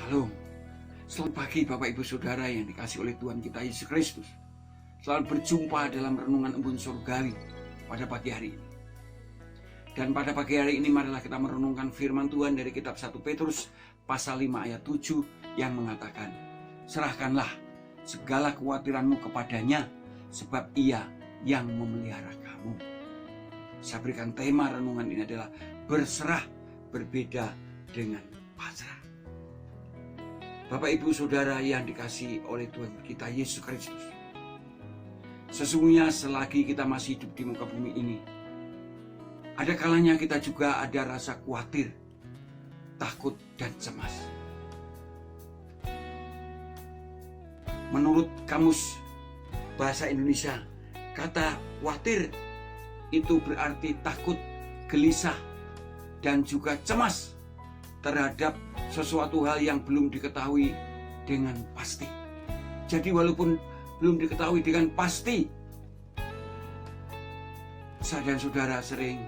Shalom. Selamat pagi Bapak Ibu Saudara yang dikasihi oleh Tuhan kita Yesus Kristus. Selamat berjumpa dalam renungan embun surgawi pada pagi hari ini. Dan pada pagi hari ini marilah kita merenungkan firman Tuhan dari kitab 1 Petrus pasal 5 ayat 7 yang mengatakan, serahkanlah segala kekhawatiranmu kepadanya sebab ia yang memelihara kamu. Saya berikan tema renungan ini adalah berserah berbeda dengan pasrah. Bapak Ibu Saudara yang dikasihi oleh Tuhan kita Yesus Kristus, sesungguhnya selagi kita masih hidup di muka bumi ini, ada kalanya kita juga ada rasa khawatir, takut dan cemas. Menurut Kamus Bahasa Indonesia, kata khawatir itu berarti takut, gelisah, dan juga cemas terhadap sesuatu hal yang belum diketahui dengan pasti. Jadi walaupun belum diketahui dengan pasti, saya dan saudara sering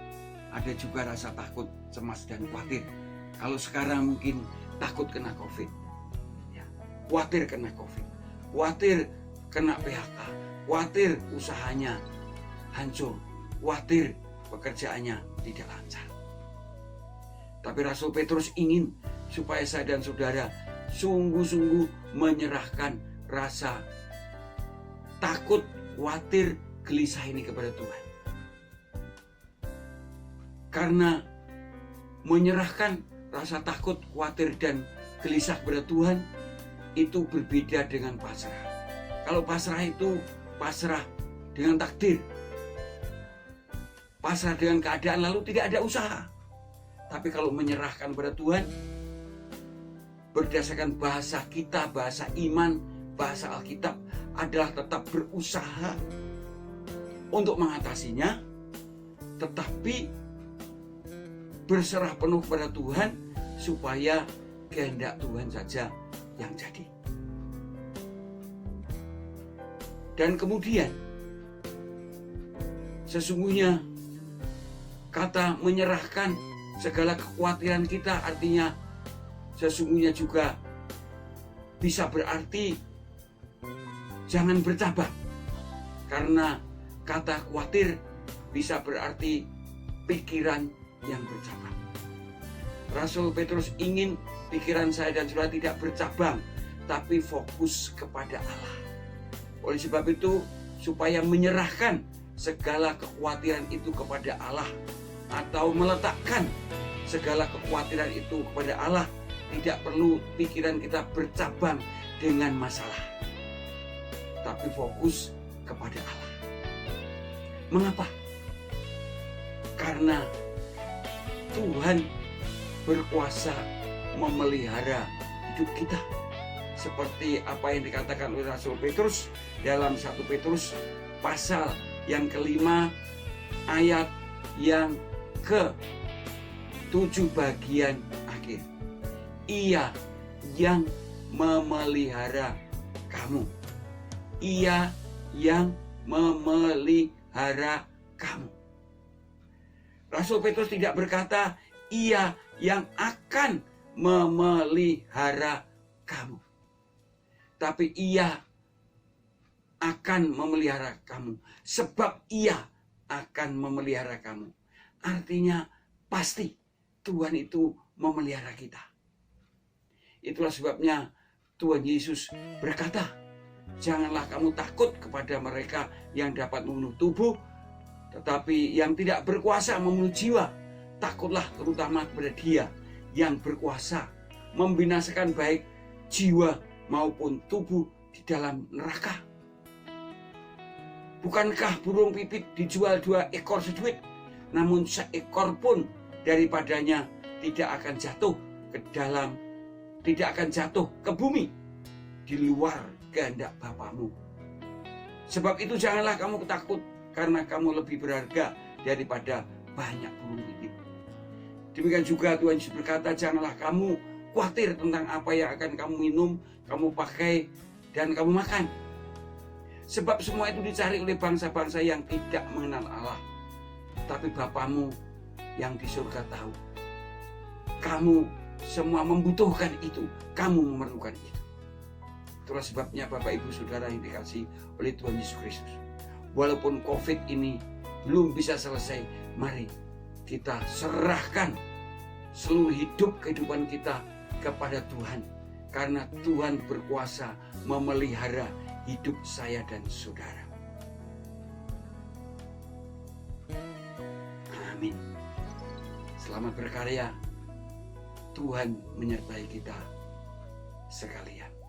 ada juga rasa takut, cemas, dan khawatir. Kalau sekarang mungkin takut kena COVID, ya, khawatir kena COVID, khawatir kena PHK, khawatir usahanya hancur, khawatir pekerjaannya tidak lancar. Tapi Rasul Petrus ingin supaya saya dan saudara sungguh-sungguh menyerahkan rasa takut, khawatir, gelisah ini kepada Tuhan. Karena menyerahkan rasa takut, khawatir, dan gelisah kepada Tuhan itu berbeda dengan pasrah. Kalau pasrah itu pasrah dengan takdir, pasrah dengan keadaan lalu tidak ada usaha. Tapi kalau menyerahkan kepada Tuhan, berdasarkan bahasa kita, bahasa iman, bahasa Alkitab adalah tetap berusaha untuk mengatasinya, tetapi berserah penuh kepada Tuhan supaya kehendak Tuhan saja yang jadi. Dan kemudian sesungguhnya kata menyerahkan segala kekhawatiran kita artinya sesungguhnya juga bisa berarti jangan bercabang. Karena kata khawatir bisa berarti pikiran yang bercabang. Rasul Petrus ingin pikiran saya dan saudara tidak bercabang, tapi fokus kepada Allah. Oleh sebab itu, supaya menyerahkan segala kekhawatiran itu kepada Allah, atau meletakkan segala kekhawatiran itu kepada Allah, tidak perlu pikiran kita bercabang dengan masalah, tapi fokus kepada Allah. Mengapa? Karena Tuhan berkuasa memelihara hidup kita. Seperti apa yang dikatakan oleh Rasul Petrus dalam 1 Petrus pasal yang kelima ayat yang ke-7 bagian akhir. Ia yang memelihara kamu. Ia yang memelihara kamu. Rasul Petrus tidak berkata ia yang akan memelihara kamu, tapi ia akan memelihara kamu, sebab ia akan memelihara kamu. Artinya pasti Tuhan itu memelihara kita. Itulah sebabnya Tuhan Yesus berkata, janganlah kamu takut kepada mereka yang dapat membunuh tubuh, tetapi yang tidak berkuasa membunuh jiwa. Takutlah terutama kepada Dia yang berkuasa membinasakan baik jiwa maupun tubuh di dalam neraka. Bukankah burung pipit dijual 2 ekor seduit? Namun seekor pun daripadanya tidak akan jatuh ke dalam, tidak akan jatuh ke bumi di luar kehendak Bapamu. Sebab itu janganlah kamu takut, karena kamu lebih berharga daripada banyak burung pipit. Demikian juga Tuhan Yesus berkata, janganlah kamu khawatir tentang apa yang akan kamu minum, kamu pakai, dan kamu makan. Sebab semua itu dicari oleh bangsa-bangsa yang tidak mengenal Allah. Tapi Bapamu yang di surga tahu. Kamu semua membutuhkan itu. Kamu memerlukan itu. Itulah sebabnya Bapak Ibu Saudara yang dikasihi oleh Tuhan Yesus Kristus. Walaupun COVID ini belum bisa selesai, mari kita serahkan seluruh hidup kehidupan kita kepada Tuhan. Karena Tuhan berkuasa memelihara hidup saya dan saudara. Amin. Selamat berkarya. Tuhan menyertai kita sekalian.